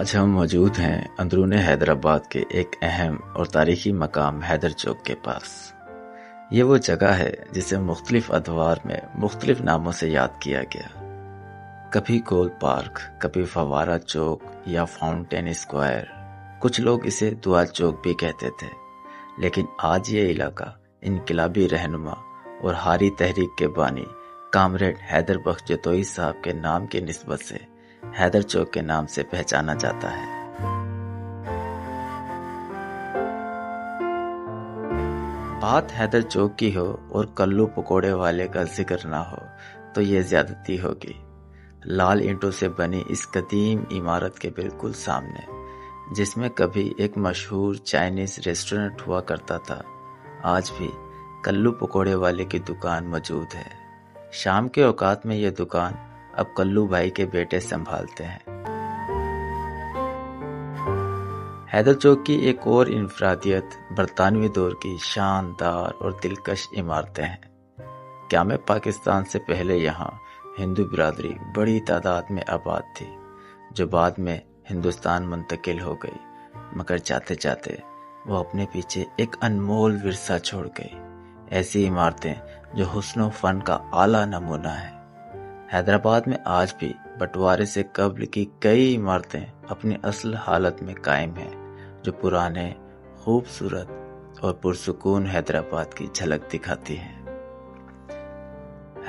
آج ہم موجود ہیں اندرون حیدرآباد کے ایک اہم اور تاریخی مقام حیدر چوک کے پاس۔ یہ وہ جگہ ہے جسے مختلف ادوار میں مختلف ناموں سے یاد کیا گیا، کبھی گول پارک، کبھی فوارہ چوک یا فاؤنٹین اسکوائر، کچھ لوگ اسے دعا چوک بھی کہتے تھے۔ لیکن آج یہ علاقہ انقلابی رہنما اور ہاری تحریک کے بانی کامریڈ حیدر بخش جتوئی صاحب کے نام کی نسبت سے حیدر چوک کے نام سے پہچانا جاتا ہے۔ بات حیدر چوک کی ہو اور کلو پکوڑے والے کا ذکر نہ ہو تو یہ زیادتی ہوگی۔ لال اینٹوں سے بنی اس قدیم عمارت کے بالکل سامنے، جس میں کبھی ایک مشہور چائنیز ریسٹورنٹ ہوا کرتا تھا، آج بھی کلو پکوڑے والے کی دکان موجود ہے۔ شام کے اوقات میں یہ دکان اب کلو بھائی کے بیٹے سنبھالتے ہیں۔ حیدر چوک کی ایک اور انفرادیت برطانوی دور کی شاندار اور دلکش عمارتیں ہیں۔ قیام پاکستان سے پہلے یہاں ہندو برادری بڑی تعداد میں آباد تھی، جو بعد میں ہندوستان منتقل ہو گئی، مگر جاتے جاتے وہ اپنے پیچھے ایک انمول ورثہ چھوڑ گئی، ایسی عمارتیں جو حسن و فن کا اعلیٰ نمونہ ہے۔ حیدرآباد میں آج بھی بٹوارے سے قبل کی کئی عمارتیں اپنی اصل حالت میں قائم ہیں، جو پرانے، خوبصورت اور پرسکون حیدرآباد کی جھلک دکھاتی ہیں۔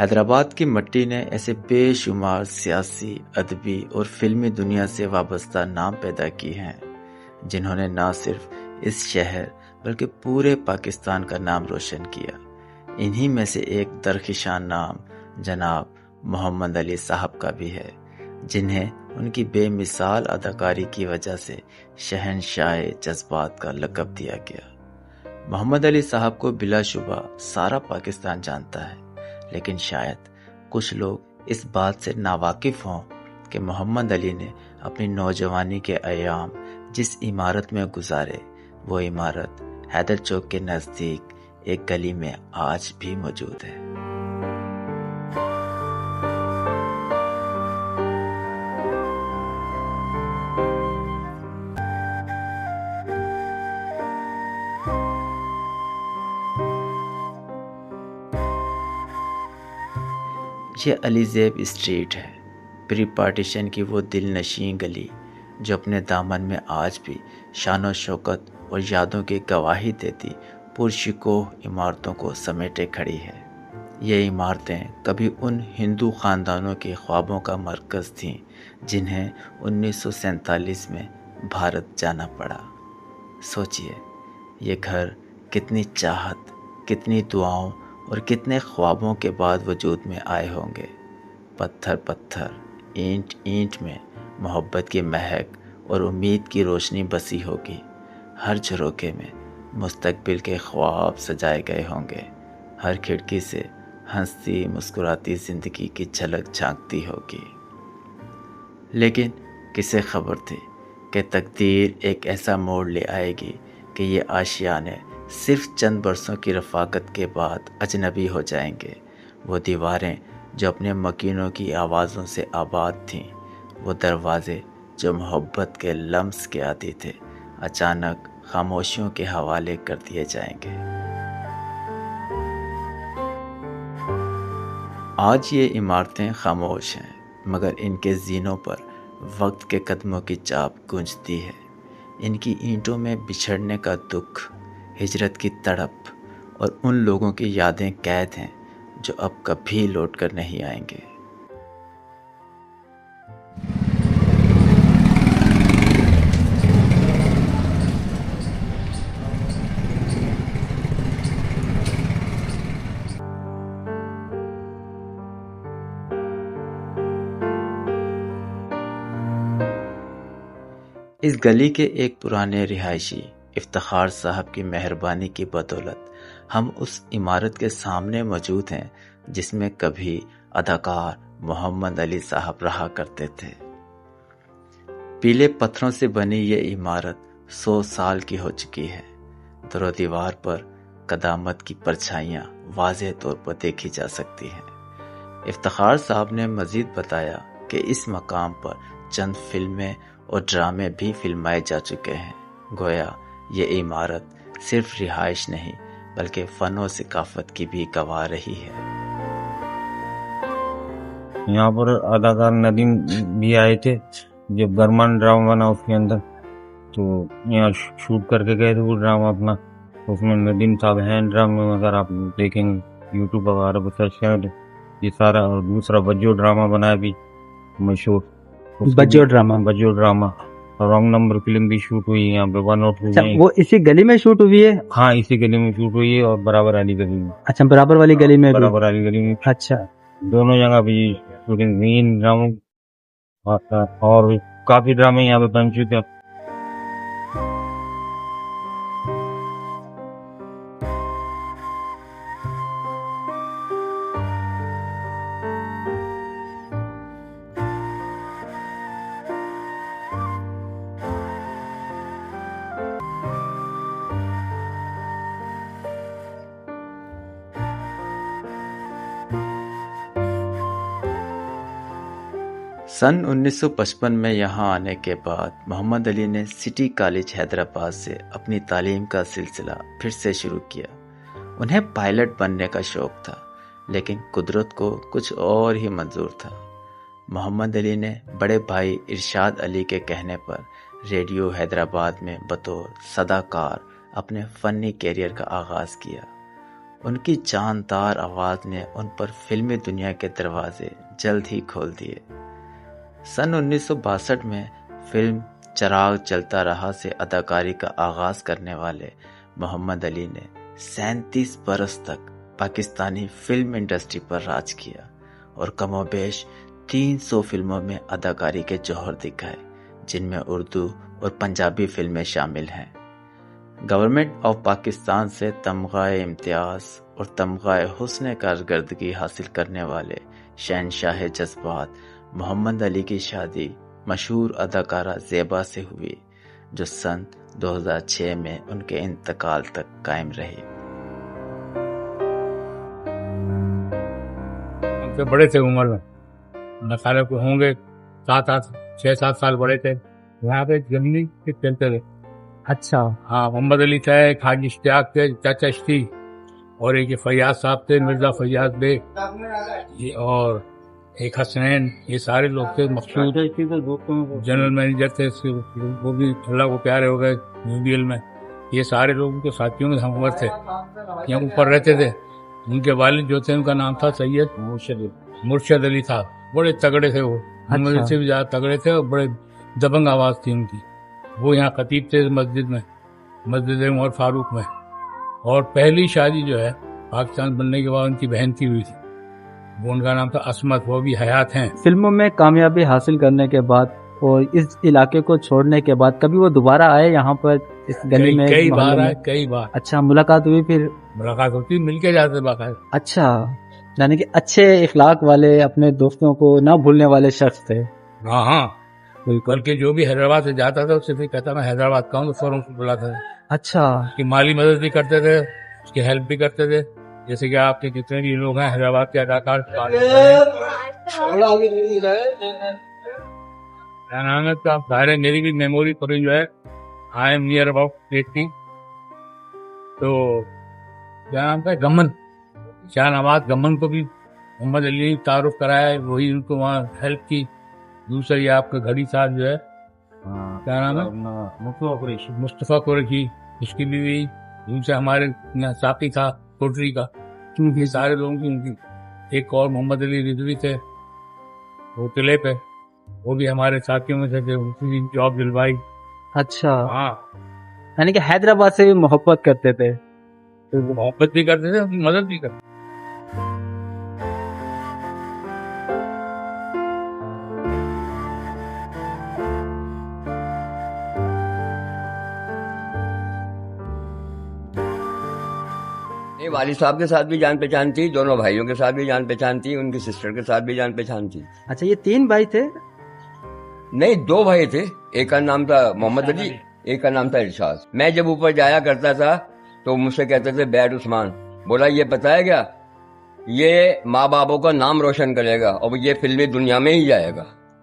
حیدرآباد کی مٹی نے ایسے بے شمار سیاسی، ادبی اور فلمی دنیا سے وابستہ نام پیدا کی ہیں، جنہوں نے نہ صرف اس شہر بلکہ پورے پاکستان کا نام روشن کیا۔ انہی میں سے ایک درخشاں نام جناب محمد علی صاحب کا بھی ہے، جنہیں ان کی بے مثال اداکاری کی وجہ سے شہنشاہ جذبات کا لقب دیا گیا۔ محمد علی صاحب کو بلا شبہ سارا پاکستان جانتا ہے، لیکن شاید کچھ لوگ اس بات سے ناواقف ہوں کہ محمد علی نے اپنی نوجوانی کے ایام جس عمارت میں گزارے، وہ عمارت حیدر چوک کے نزدیک ایک گلی میں آج بھی موجود ہے۔ یہ علی زیب اسٹریٹ ہے، پری پارٹیشن کی وہ دل نشین گلی جو اپنے دامن میں آج بھی شان و شوکت اور یادوں کی گواہی دیتی پرشکوہ عمارتوں کو سمیٹے کھڑی ہے۔ یہ عمارتیں کبھی ان ہندو خاندانوں کے خوابوں کا مرکز تھیں جنہیں 1947 میں بھارت جانا پڑا۔ سوچئے، یہ گھر کتنی چاہت، کتنی دعاؤں اور کتنے خوابوں کے بعد وجود میں آئے ہوں گے۔ پتھر پتھر، اینٹ اینٹ میں محبت کی مہک اور امید کی روشنی بسی ہوگی۔ ہر جھروکے میں مستقبل کے خواب سجائے گئے ہوں گے، ہر کھڑکی سے ہنستی مسکراتی زندگی کی جھلک جھانکتی ہوگی۔ لیکن کسے خبر تھی کہ تقدیر ایک ایسا موڑ لے آئے گی کہ یہ آشیانے صرف چند برسوں کی رفاقت کے بعد اجنبی ہو جائیں گے۔ وہ دیواریں جو اپنے مکینوں کی آوازوں سے آباد تھیں، وہ دروازے جو محبت کے لمس کے عادی تھے، اچانک خاموشیوں کے حوالے کر دیے جائیں گے۔ آج یہ عمارتیں خاموش ہیں، مگر ان کے زینوں پر وقت کے قدموں کی چاپ گونجتی ہے۔ ان کی اینٹوں میں بچھڑنے کا دکھ، ہجرت کی تڑپ اور ان لوگوں کی یادیں قید ہیں جو اب کبھی لوٹ کر نہیں آئیں گے۔ اس گلی کے ایک پرانے رہائشی افتخار صاحب کی مہربانی کی بدولت ہم اس عمارت کے سامنے موجود ہیں جس میں کبھی اداکار محمد علی صاحب رہا کرتے تھے۔ پیلے پتھروں سے بنی یہ عمارت 100 سال کی ہو چکی ہے۔ در و دیوار پر قدامت کی پرچھائیاں واضح طور پر دیکھی جا سکتی ہیں۔ افتخار صاحب نے مزید بتایا کہ اس مقام پر چند فلمیں اور ڈرامے بھی فلمائے جا چکے ہیں۔ گویا یہ عمارت صرف رہائش نہیں بلکہ فن و ثقافت کی بھی گواہ رہی ہے۔ یہاں پر اداکار ندیم بھی آئے تھے جب گرمان ڈرامہ بنا اس کے اندر، تو یہاں شوٹ کر کے گئے تھے وہ ڈرامہ اپنا۔ اس میں ندیم صاحب ہیں ڈرامے میں، اگر آپ دیکھیں گے یوٹیوب وغیرہ پر سرچ کریں یہ سارا۔ اور دوسرا بجو ڈرامہ بنا بھی مشہور، بجو ڈرامہ رانگ نمبر فلم بھی شوٹ ہوئی یہاں پہ 1 اور 2 میں۔ وہ اسی گلی میں شوٹ ہوئی ہے؟ ہاں اسی گلی میں شوٹ ہوئی ہے، اور برابر والی گلی میں۔ اچھا، برابر والی گلی میں بھی؟ برابر والی گلی میں، اچھا، دونوں جگہ بھی شوٹنگ ہوئی ان ڈراموں، اور کافی ڈرامے یہاں پہ بن چکے۔ سن 1955 میں یہاں آنے کے بعد محمد علی نے سٹی کالج حیدرآباد سے اپنی تعلیم کا سلسلہ پھر سے شروع کیا۔ انہیں پائلٹ بننے کا شوق تھا، لیکن قدرت کو کچھ اور ہی منظور تھا۔ محمد علی نے بڑے بھائی ارشاد علی کے کہنے پر ریڈیو حیدرآباد میں بطور صداکار اپنے فنی کیریئر کا آغاز کیا۔ ان کی جاندار آواز نے ان پر فلمی دنیا کے دروازے جلد ہی کھول دیے۔ سن 1962 میں فلم چراغ جلتا رہا سے اداکاری کا آغاز کرنے والے محمد علی نے 37 برس تک پاکستانی فلم انڈسٹری پر راج کیا اور کم و بیش 300 فلموں میں اداکاری کے جوہر دکھائے، جن میں اردو اور پنجابی فلمیں شامل ہیں۔ گورنمنٹ آف پاکستان سے تمغہ امتیاز اور تمغہ حسن کارکردگی حاصل کرنے والے شہنشاہ جذبات محمد علی کی شادی مشہور اداکارہ زیبا سے ہوئی، جو سن 2006 میں ان کے انتقال تک قائم رہی۔ ہم سے بڑے تھے عمر میں، نسالے کو ہوں گے 6-7 سال بڑے تھے۔ یہاں پہ زمینی چلتے تھے۔ اچھا، ہاں، محمد علی تھے، ایک حاجی اشتیاق تھے، چاچا اشتی، اور ایک فیاض صاحب تھے، مرزا فیاض بے، اور ایک حسنین، یہ سارے لوگ تھے مخصوص۔ جنرل مینیجر تھے، وہ بھی اللہ کو پیارے ہو گئے UBL میں۔ یہ سارے لوگ ان کے ساتھیوں میں ہم عمر تھے، یہاں اوپر رہتے تھے۔ ان کے والد جو تھے ان کا نام تھا سید مرشد علی صاحب، بڑے تگڑے تھے، وہ محمد علی سے بھی زیادہ تگڑے تھے اور بڑے دبنگ آواز تھی ان کی۔ وہ یہاں خطیب تھے مسجد میں، مسجد عمر فاروق میں۔ اور پہلی شادی جو ہے پاکستان بننے کے بعد ان کی بہن کی ہوئی تھی، وہ ان کا نام تھا عصمت، وہ بھی حیات ہیں۔ فلموں میں کامیابی حاصل کرنے کے بعد اور اس علاقے کو چھوڑنے کے بعد کبھی وہ دوبارہ آئے یہاں پر اس گلی میں؟ کئی بار آئے، کئی بار۔ اچھا، ملاقات ہوئی؟ پھر ملاقات ہوتی، مل کے جاتے باقاعدہ۔ اچھا، یعنی کہ اچھے اخلاق والے، اپنے دوستوں کو نہ بھولنے والے شخص تھے۔ ہاں ہاں، بلکہ جو بھی حیدرآباد سے جاتا تھا اس سے پھر کہتا میں حیدرآباد کا ہوں، تو فوراً سے بلاتا تھا۔ اچھا، کہ مالی مدد بھی کرتے تھے، اس کی ہیلپ بھی کرتے تھے، جیسے کہ آپ کے جتنے بھی لوگ ہیں حیدرآباد کے اداکار۔ ظاہر میری بھی میموری تھوڑی جو ہے، آئی ایم نیئر اباؤٹ 80، تو کیا نام تھا، گمن، شاہ نواز گمن کو بھی محمد علی نے تعارف کرایا ہے، وہی ان کو وہاں ہیلپ کی۔ دوسری آپ کا گھڑی صاحب جو ہے، کیا نام ہے، مصطفیٰ قریشی، اس کی بھی ان سے ہمارے ساقی تھا کوٹری کا، یہ سارے لوگوں کی ان کی۔ ایک اور محمد علی رضوی تھے وہ قلعے پہ، وہ بھی ہمارے ساتھیوں میں سے تھے، ان کی جاب دلوائی۔ اچھا، ہاں، یعنی کہ حیدرآباد سے بھی محبت کرتے تھے، محبت بھی کرتے تھے، ان کی مدد بھی کرتے تھے۔ والد صاحب کے ساتھ بھی جان پہچان تھی، دونوں بھائیوں کے ساتھ بھی جان پہچان تھی، ان کی سسٹر کے ساتھ بھی جان پہچان تھی۔ اچھا، یہ 3 بھائی تھے؟ نہیں، 2 بھائی تھے، ایک کا نام تھا محمد علی، ایک کا نام تھا ارشاد۔ میں جب اوپر جایا کرتا تھا تو مجھ سے کہتے تھے بیٹھ عثمان، بولا یہ پتا ہے کیا، یہ ماں باپوں کا نام روشن کرے گا اور یہ فلمی دنیا میں ہی جائے گا۔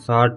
60